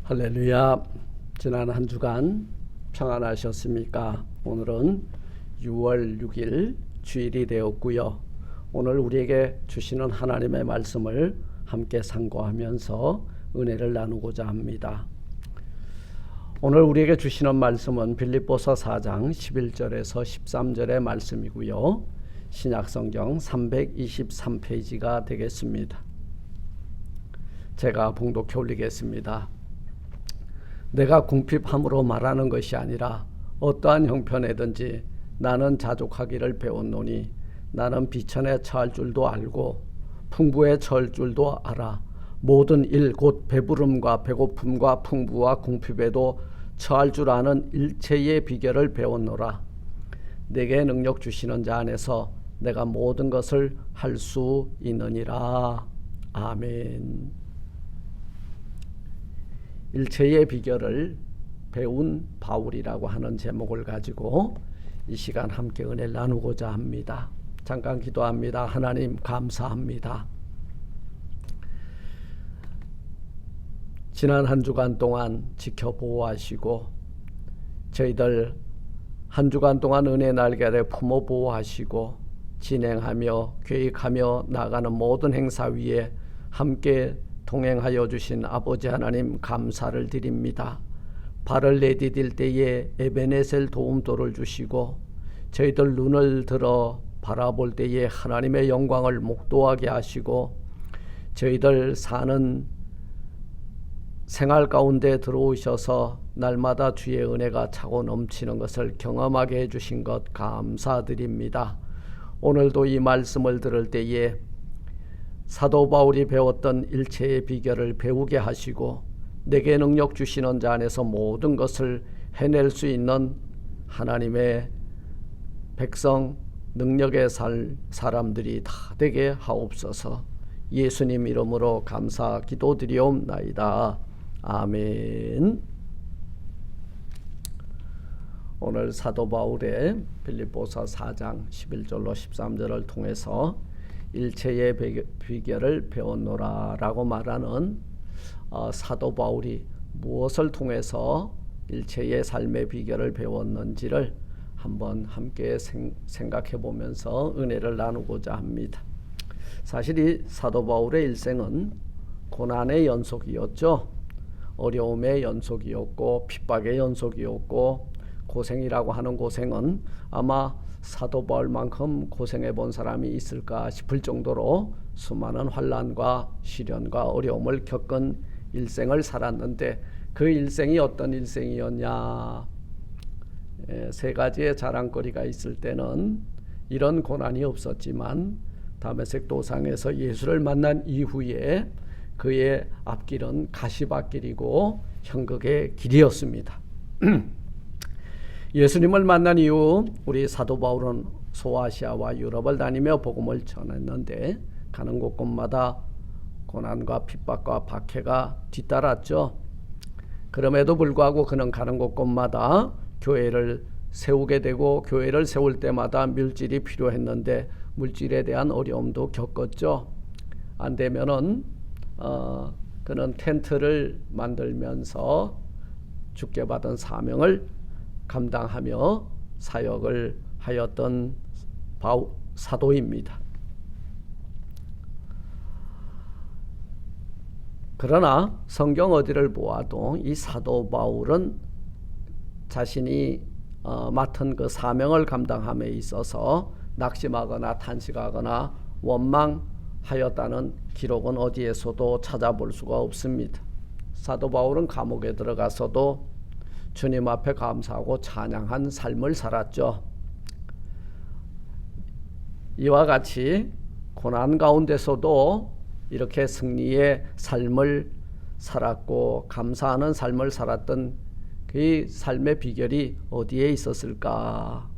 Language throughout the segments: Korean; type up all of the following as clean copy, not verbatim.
할렐루야. 지난 한 주간 평안하셨습니까? 오늘은 6월 6일 주일이 되었고요. 오늘 우리에게 주시는 하나님의 말씀을 함께 상고하면서 은혜를 나누고자 합니다. 오늘 우리에게 주시는 말씀은 빌립보서 4장 11절에서 13절의 말씀이고요. 신약성경 323페이지가 되겠습니다. 제가 봉독해 올리겠습니다. 내가 궁핍함으로 말하는 것이 아니라 어떠한 형편에든지 나는 자족하기를 배웠노니 나는 비천에 처할 줄도 알고 풍부에 처할 줄도 알아. 모든 일 곧 배부름과 배고픔과 풍부와 궁핍에도 처할 줄 아는 일체의 비결을 배웠노라. 내게 능력 주시는 자 안에서 내가 모든 것을 할 수 있느니라. 아멘. 일체의 비결을 배운 바울이라고 하는 제목을 가지고 이 시간 함께 은혜를 나누고자 합니다. 잠깐 기도합니다. 하나님 감사합니다. 지난 한 주간 동안 지켜보호하시고 저희들 한 주간 동안 은혜 날개 아래 품어 보호하시고 진행하며 계획하며 나가는 모든 행사 위에 함께 동행하여 주신 아버지 하나님 감사를 드립니다. 발을 내디딜 때에 에베네셀 도움도를 주시고 저희들 눈을 들어 바라볼 때에 하나님의 영광을 목도하게 하시고 저희들 사는 생활 가운데 들어오셔서 날마다 주의 은혜가 차고 넘치는 것을 경험하게 해주신 것 감사드립니다. 오늘도 이 말씀을 들을 때에 사도 바울이 배웠던 일체의 비결을 배우게 하시고 내게 능력 주시는 자 안에서 모든 것을 해낼 수 있는 하나님의 백성 능력의 사람들이 다 되게 하옵소서. 예수님 이름으로 감사 기도드리옵나이다. 아멘. 오늘 사도 바울의 빌립보서 4장 11절로 13절을 통해서 일체의 비결을 배웠노라 라고 말하는 사도 바울이 무엇을 통해서 일체의 삶의 비결을 배웠는지를 한번 함께 생각해 보면서 은혜를 나누고자 합니다. 사실 이 사도 바울의 일생은 고난의 연속이었죠. 어려움의 연속이었고 핍박의 연속이었고 고생이라고 하는 고생은 아마 사도 바울만큼 고생해 본 사람이 있을까 싶을 정도로 수많은 환난과 시련과 어려움을 겪은 일생을 살았는데 그 일생이 어떤 일생이었냐? 세 가지의 자랑거리가 있을 때는 이런 고난이 없었지만 다메섹 도상에서 예수를 만난 이후에 그의 앞길은 가시밭길이고 형극의 길이었습니다. 예수님을 만난 이후 우리 사도 바울은 소아시아와 유럽을 다니며 복음을 전했는데 가는 곳곳마다 고난과 핍박과 박해가 뒤따랐죠. 그럼에도 불구하고 그는 가는 곳곳마다 교회를 세우게 되고 교회를 세울 때마다 물질이 필요했는데 물질에 대한 어려움도 겪었죠. 안 되면은 그는 텐트를 만들면서 주께 받은 사명을 감당하며 사역을 하였던 사도입니다. 그러나 성경 어디를 보아도 이 사도 바울은 자신이 맡은 그 사명을 감당함에 있어서 낙심하거나 탄식하거나 원망하였다는 기록은 어디에서도 찾아볼 수가 없습니다. 사도 바울은 감옥에 들어가서도 주님 앞에 감사하고 찬양한 삶을 살았죠. 이와 같이 고난 가운데서도 이렇게 승리의 삶을 살았고 감사하는 삶을 살았던 그 삶의 비결이 어디에 있었을까?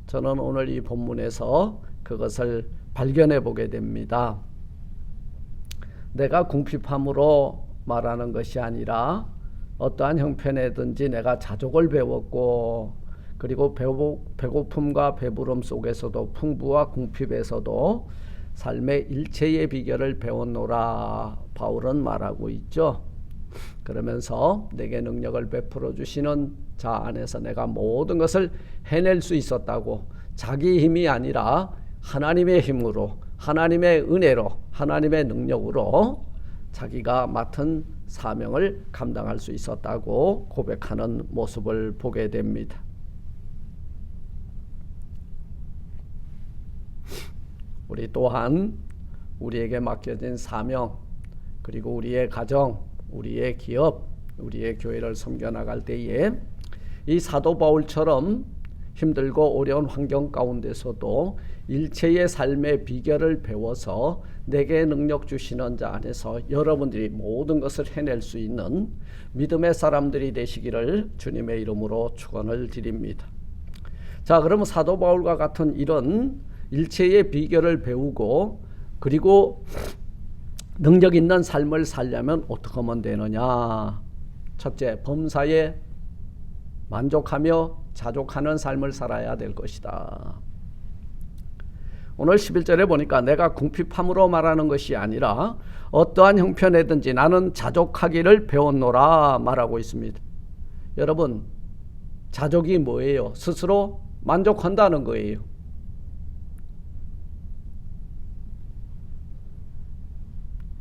저는 오늘 이 본문에서 그것을 발견해 보게 됩니다. 내가 궁핍함으로 말하는 것이 아니라 어떠한 형편에든지 내가 자족을 배웠고 그리고 배고픔과 배부름 속에서도 풍부와 궁핍에서도 삶의 일체의 비결을 배웠노라 바울은 말하고 있죠. 그러면서 내게 능력을 베풀어 주시는 자 안에서 내가 모든 것을 해낼 수 있었다고, 자기 힘이 아니라 하나님의 힘으로, 하나님의 은혜로, 하나님의 능력으로 자기가 맡은 사명을 감당할 수 있었다고 고백하는 모습을 보게 됩니다. 우리 또한 우리에게 맡겨진 사명, 그리고 우리의 가정, 우리의 기업, 우리의 교회를 섬겨나갈 때에 이 사도 바울처럼 힘들고 어려운 환경 가운데서도 일체의 삶의 비결을 배워서 내게 능력 주시는 자 안에서 여러분들이 모든 것을 해낼 수 있는 믿음의 사람들이 되시기를 주님의 이름으로 축원을 드립니다. 자, 그러면 사도 바울과 같은 이런 일체의 비결을 배우고 그리고 능력 있는 삶을 살려면 어떻게 하면 되느냐? 첫째, 범사에 만족하며 자족하는 삶을 살아야 될 것이다. 오늘 11절에 보니까 내가 궁핍함으로 말하는 것이 아니라 어떠한 형편에든지 나는 자족하기를 배웠노라 말하고 있습니다. 여러분, 자족이 뭐예요? 스스로 만족한다는 거예요.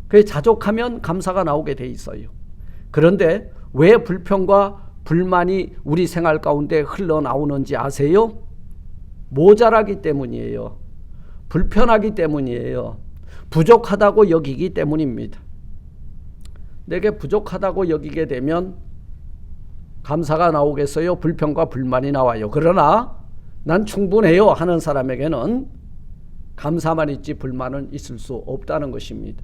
그 자족하면 감사가 나오게 돼 있어요. 그런데 왜 불평과 불만이 우리 생활 가운데 흘러나오는지 아세요? 모자라기 때문이에요. 불편하기 때문이에요. 부족하다고 여기기 때문입니다. 내게 부족하다고 여기게 되면 감사가 나오겠어요? 불평과 불만이 나와요. 그러나 난 충분해요 하는 사람에게는 감사만 있지 불만은 있을 수 없다는 것입니다.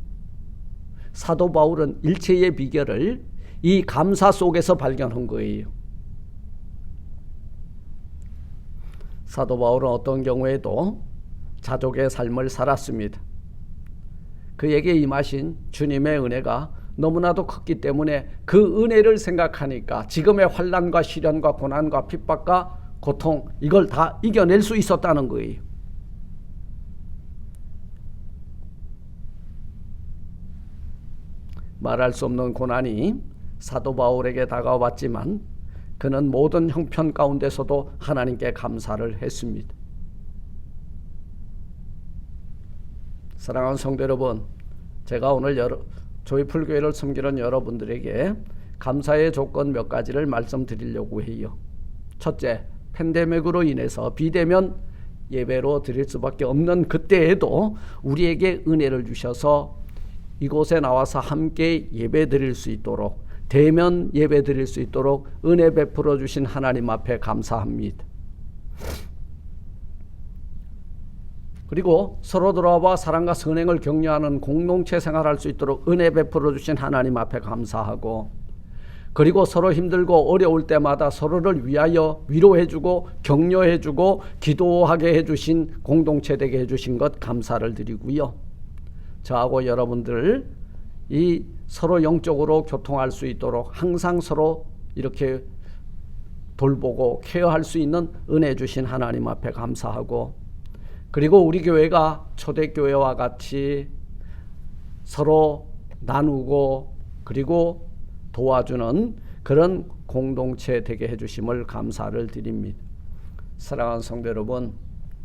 사도 바울은 일체의 비결을 이 감사 속에서 발견한 거예요. 사도 바울은 어떤 경우에도 자족의 삶을 살았습니다. 그에게 임하신 주님의 은혜가 너무나도 컸기 때문에 그 은혜를 생각하니까 지금의 환난과 시련과 고난과 핍박과 고통, 이걸 다 이겨낼 수 있었다는 거예요. 말할 수 없는 고난이 사도 바울에게 다가왔지만 그는 모든 형편 가운데서도 하나님께 감사를 했습니다. 사랑하는 성도 여러분, 제가 오늘 조이풀교회를 섬기는 여러분들에게 감사의 조건 몇 가지를 말씀드리려고 해요. 첫째, 팬데믹으로 인해서 비대면 예배로 드릴 수밖에 없는 그때에도 우리에게 은혜를 주셔서 이곳에 나와서 함께 예배 드릴 수 있도록, 대면 예배 드릴 수 있도록 은혜 베풀어 주신 하나님 앞에 감사합니다. 그리고 서로 돌아와 사랑과 선행을 격려하는 공동체 생활할 수 있도록 은혜 베풀어 주신 하나님 앞에 감사하고, 그리고 서로 힘들고 어려울 때마다 서로를 위하여 위로해주고 격려해주고 기도하게 해주신 공동체 되게 해주신 것 감사를 드리고요. 저하고 여러분들 이 서로 영적으로 교통할 수 있도록 항상 서로 이렇게 돌보고 케어할 수 있는 은혜 주신 하나님 앞에 감사하고, 그리고 우리 교회가 초대교회와 같이 서로 나누고 그리고 도와주는 그런 공동체 되게 해주심을 감사를 드립니다. 사랑하는 성도 여러분,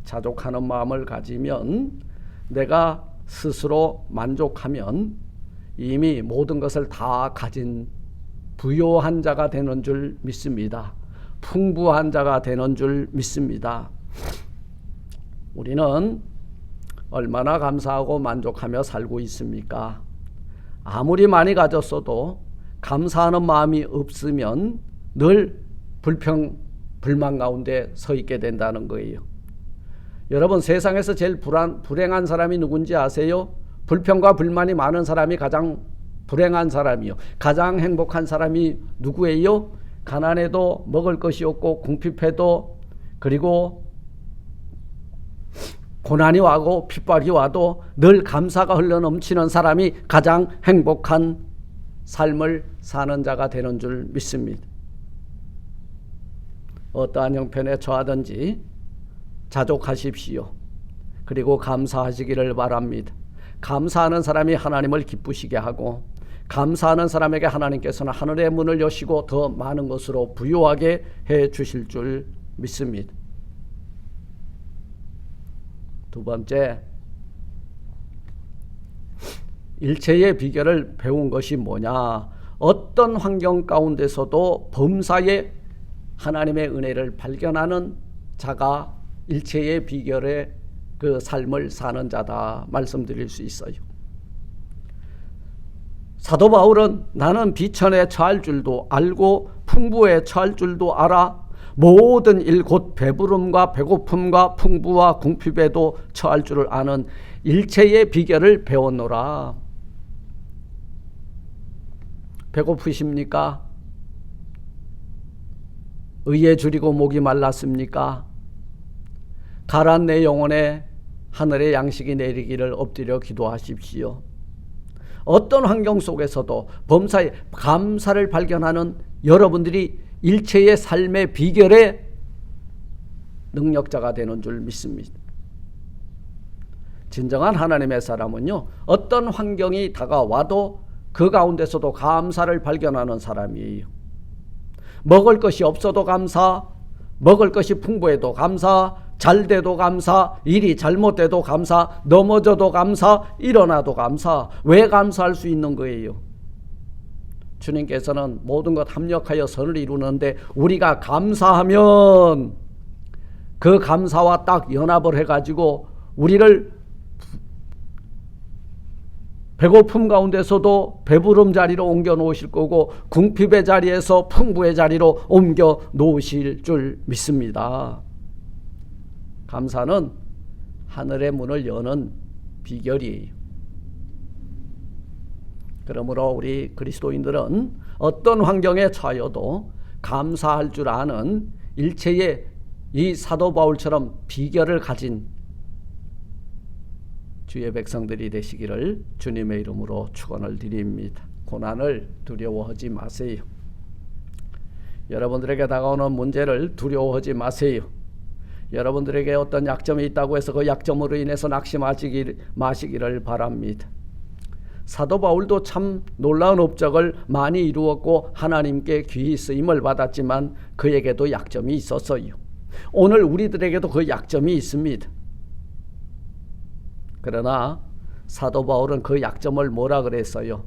자족하는 마음을 가지면, 내가 스스로 만족하면 이미 모든 것을 다 가진 부요한 자가 되는 줄 믿습니다. 풍부한 자가 되는 줄 믿습니다. 우리는 얼마나 감사하고 만족하며 살고 있습니까? 아무리 많이 가졌어도 감사하는 마음이 없으면 늘 불만 가운데 서 있게 된다는 거예요. 여러분, 세상에서 제일 불행한 사람이 누군지 아세요? 불평과 불만이 많은 사람이 가장 불행한 사람이요. 가장 행복한 사람이 누구예요? 가난해도 먹을 것이 없고 궁핍해도, 그리고 고난이 와고 핍박이 와도 늘 감사가 흘러넘치는 사람이 가장 행복한 삶을 사는 자가 되는 줄 믿습니다. 어떠한 형편에 처하든지 자족하십시오. 그리고 감사하시기를 바랍니다. 감사하는 사람이 하나님을 기쁘시게 하고, 감사하는 사람에게 하나님께서는 하늘의 문을 여시고 더 많은 것으로 부유하게 해 주실 줄 믿습니다. 두 번째, 일체의 비결을 배운 것이 뭐냐? 어떤 환경 가운데서도 범사에 하나님의 은혜를 발견하는 자가 일체의 비결의 그 삶을 사는 자다 말씀드릴 수 있어요. 사도 바울은 나는 비천에 처할 줄도 알고 풍부에 처할 줄도 알아 모든 일 곧 배부름과 배고픔과 풍부와 궁핍에도 처할 줄을 아는 일체의 비결을 배웠노라. 배고프십니까? 의에 줄이고 목이 말랐습니까? 가라앉 내 영혼에 하늘의 양식이 내리기를 엎드려 기도하십시오. 어떤 환경 속에서도 범사에 감사를 발견하는 여러분들이 일체의 삶의 비결의 능력자가 되는 줄 믿습니다. 진정한 하나님의 사람은요, 어떤 환경이 다가와도 그 가운데서도 감사를 발견하는 사람이에요. 먹을 것이 없어도 감사, 먹을 것이 풍부해도 감사, 잘 돼도 감사, 일이 잘못돼도 감사, 넘어져도 감사, 일어나도 감사. 왜 감사할 수 있는 거예요? 주님께서는 모든 것 합력하여 선을 이루는데 우리가 감사하면 그 감사와 딱 연합을 해가지고 우리를 배고픔 가운데서도 배부름 자리로 옮겨 놓으실 거고 궁핍의 자리에서 풍부의 자리로 옮겨 놓으실 줄 믿습니다. 감사는 하늘의 문을 여는 비결이에요. 그러므로 우리 그리스도인들은 어떤 환경에 처하여도 감사할 줄 아는 일체의 이 사도 바울처럼 비결을 가진 주의 백성들이 되시기를 주님의 이름으로 축원을 드립니다. 고난을 두려워하지 마세요. 여러분들에게 다가오는 문제를 두려워하지 마세요. 여러분들에게 어떤 약점이 있다고 해서 그 약점으로 인해서 낙심하시기를 바랍니다. 사도 바울도 참 놀라운 업적을 많이 이루었고 하나님께 귀히 쓰임을 받았지만 그에게도 약점이 있었어요. 오늘 우리들에게도 그 약점이 있습니다. 그러나 사도 바울은 그 약점을 뭐라 그랬어요?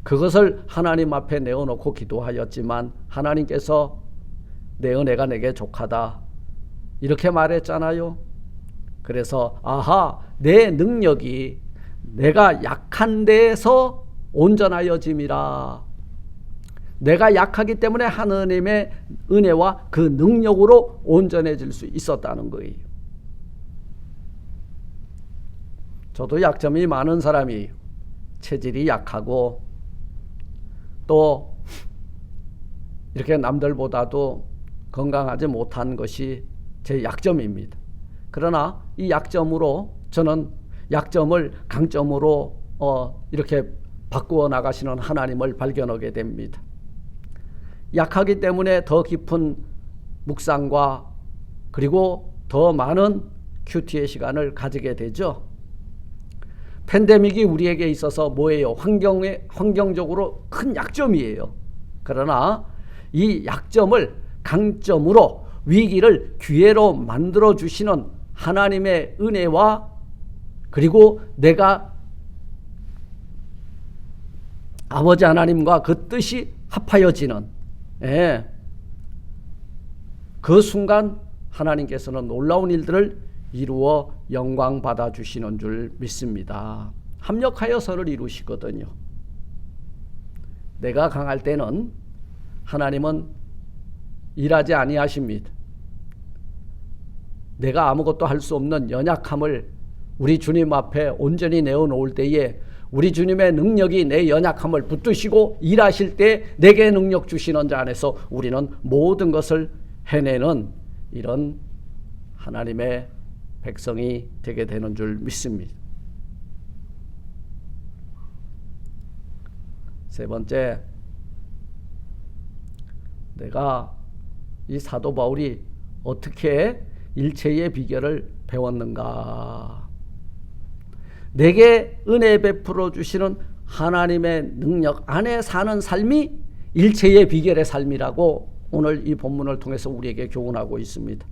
그것을 하나님 앞에 내어놓고 기도하였지만 하나님께서 내 은혜가 내게 족하다 이렇게 말했잖아요. 그래서 아하, 내 능력이 내가 약한 데에서 온전하여짐이라. 내가 약하기 때문에 하나님의 은혜와 그 능력으로 온전해질 수 있었다는 거예요. 저도 약점이 많은 사람이에요. 체질이 약하고 또 이렇게 남들보다도 건강하지 못한 것이 제 약점입니다. 그러나 이 약점으로 저는 약점을 강점으로 이렇게 바꾸어 나가시는 하나님을 발견하게 됩니다. 약하기 때문에 더 깊은 묵상과 그리고 더 많은 큐티의 시간을 가지게 되죠. 팬데믹이 우리에게 있어서 뭐예요? 환경적으로 큰 약점이에요. 그러나 이 약점을 강점으로 위기를 기회로 만들어 주시는 하나님의 은혜와 그리고 내가 아버지 하나님과 그 뜻이 합하여지는 그 순간 하나님께서는 놀라운 일들을 이루어 영광 받아 주시는 줄 믿습니다. 합력하여 서를 이루시거든요. 내가 강할 때는 하나님은 일하지 아니하십니다. 내가 아무것도 할 수 없는 연약함을 우리 주님 앞에 온전히 내어놓을 때에 우리 주님의 능력이 내 연약함을 붙드시고 일하실 때 내게 능력 주시는 자 안에서 우리는 모든 것을 해내는 이런 하나님의 백성이 되게 되는 줄 믿습니다. 세 번째, 내가 이 사도 바울이 어떻게 일체의 비결을 배웠는가? 내게 은혜 베풀어 주시는 하나님의 능력 안에 사는 삶이 일체의 비결의 삶이라고 오늘 이 본문을 통해서 우리에게 교훈하고 있습니다.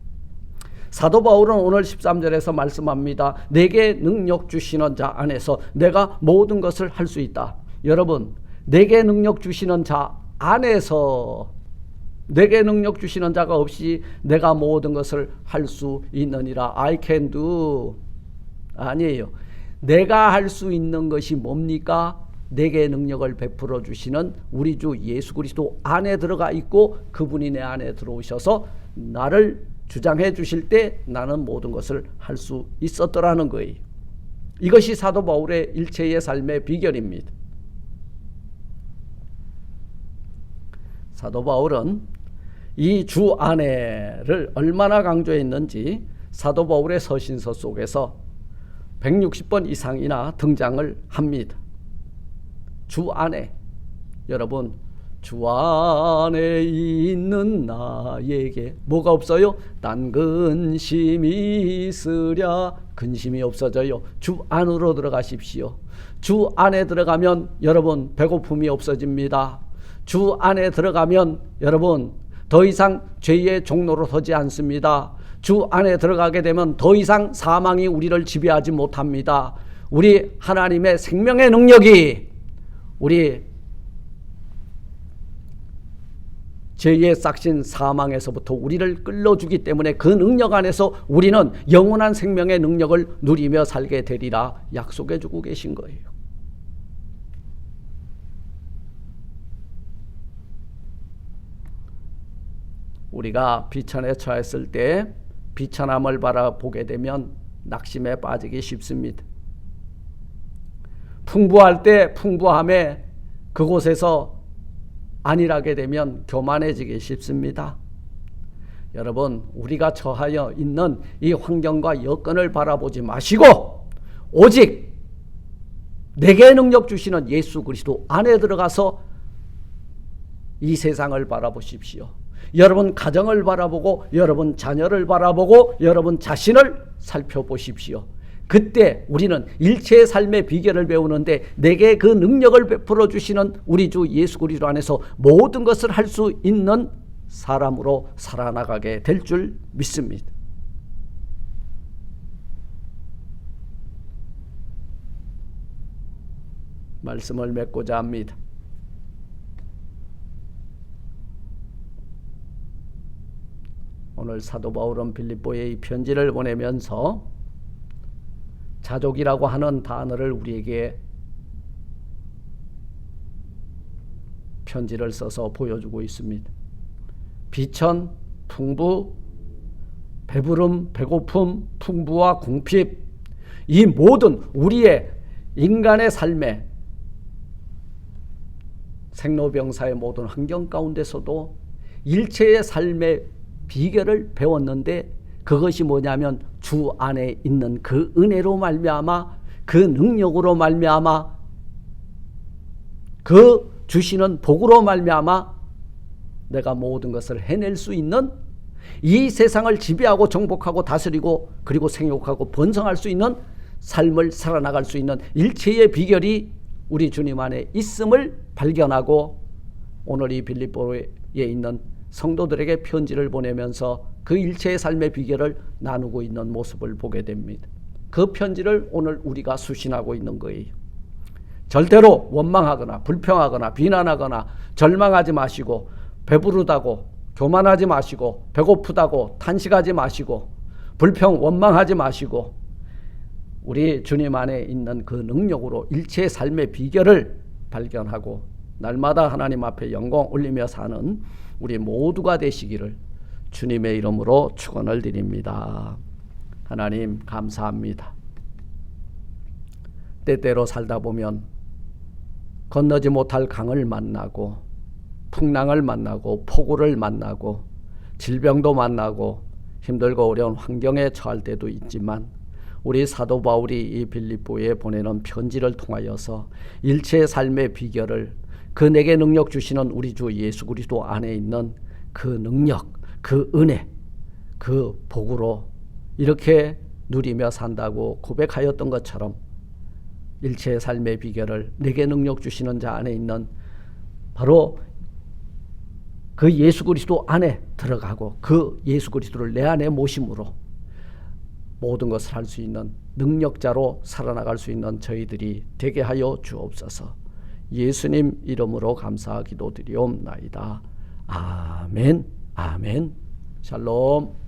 사도 바울은 오늘 13절에서 말씀합니다. 내게 능력 주시는 자 안에서 내가 모든 것을 할 수 있다. 여러분, 내게 능력 주시는 자 안에서, 내게 능력 주시는 자가 없이 내가 모든 것을 할 수 있느니라. I can do. 아니에요. 내가 할 수 있는 것이 뭡니까? 내게 능력을 베풀어 주시는 우리 주 예수 그리스도 안에 들어가 있고 그분이 내 안에 들어오셔서 나를 주장해 주실 때 나는 모든 것을 할 수 있었더라는 거예요. 이것이 사도 바울의 일체의 삶의 비결입니다. 사도 바울은 이 주 안에를 얼마나 강조했는지 사도 바울의 서신서 속에서 160번 이상이나 등장을 합니다. 주 안에. 여러분, 주 안에 있는 나에게 뭐가 없어요? 난 근심이 있으랴. 근심이 없어져요. 주 안으로 들어가십시오. 주 안에 들어가면 여러분 배고픔이 없어집니다. 주 안에 들어가면 여러분 더 이상 죄의 종로로 서지 않습니다. 주 안에 들어가게 되면 더 이상 사망이 우리를 지배하지 못합니다. 우리 하나님의 생명의 능력이 우리 죄의 싹신 사망에서부터 우리를 끌어주기 때문에 그 능력 안에서 우리는 영원한 생명의 능력을 누리며 살게 되리라 약속해 주고 계신 거예요. 우리가 비천에 처했을 때 비천함을 바라보게 되면 낙심에 빠지기 쉽습니다. 풍부할 때 풍부함에 그곳에서 안일하게 되면 교만해지기 쉽습니다. 여러분, 우리가 처하여 있는 이 환경과 여건을 바라보지 마시고 오직 내게 능력 주시는 예수 그리스도 안에 들어가서 이 세상을 바라보십시오. 여러분 가정을 바라보고 여러분 자녀를 바라보고 여러분 자신을 살펴보십시오. 그때 우리는 일체의 삶의 비결을 배우는데 내게 그 능력을 베풀어 주시는 우리 주 예수 그리스도 안에서 모든 것을 할 수 있는 사람으로 살아나가게 될 줄 믿습니다. 말씀을 맺고자 합니다. 오늘 사도 바울은 빌립보에 이 편지를 보내면서 자족이라고 하는 단어를 우리에게 편지를 써서 보여주고 있습니다. 비천, 풍부, 배부름, 배고픔, 풍부와 궁핍, 이 모든 우리의 인간의 삶에 생로병사의 모든 환경 가운데서도 일체의 삶의 비결을 배웠는데 그것이 뭐냐면 주 안에 있는 그 은혜로 말미암아 그 능력으로 말미암아 그 주시는 복으로 말미암아 내가 모든 것을 해낼 수 있는 이 세상을 지배하고 정복하고 다스리고 그리고 생육하고 번성할 수 있는 삶을 살아나갈 수 있는 일체의 비결이 우리 주님 안에 있음을 발견하고 오늘 이 빌립보에 있는 성도들에게 편지를 보내면서 그 일체의 삶의 비결을 나누고 있는 모습을 보게 됩니다. 그 편지를 오늘 우리가 수신하고 있는 거예요. 절대로 원망하거나 불평하거나 비난하거나 절망하지 마시고 배부르다고 교만하지 마시고 배고프다고 탄식하지 마시고 불평 원망하지 마시고 우리 주님 안에 있는 그 능력으로 일체의 삶의 비결을 발견하고 날마다 하나님 앞에 영광 올리며 사는 우리 모두가 되시기를 주님의 이름으로 축원을 드립니다. 하나님 감사합니다. 때때로 살다 보면 건너지 못할 강을 만나고 풍랑을 만나고 폭우를 만나고 질병도 만나고 힘들고 어려운 환경에 처할 때도 있지만 우리 사도 바울이 이 빌립보에 보내는 편지를 통하여서 일체의 삶의 비결을 그 내게 능력 주시는 우리 주 예수 그리스도 안에 있는 그 능력, 그 은혜, 그 복으로 이렇게 누리며 산다고 고백하였던 것처럼 일체의 삶의 비결을 내게 능력 주시는 자 안에 있는 바로 그 예수 그리스도 안에 들어가고 그 예수 그리스도를 내 안에 모심으로 모든 것을 할 수 있는 능력자로 살아나갈 수 있는 저희들이 되게 하여 주옵소서. 예수님 이름으로 감사 기도드리옵나이다. 아멘. 아멘. 샬롬.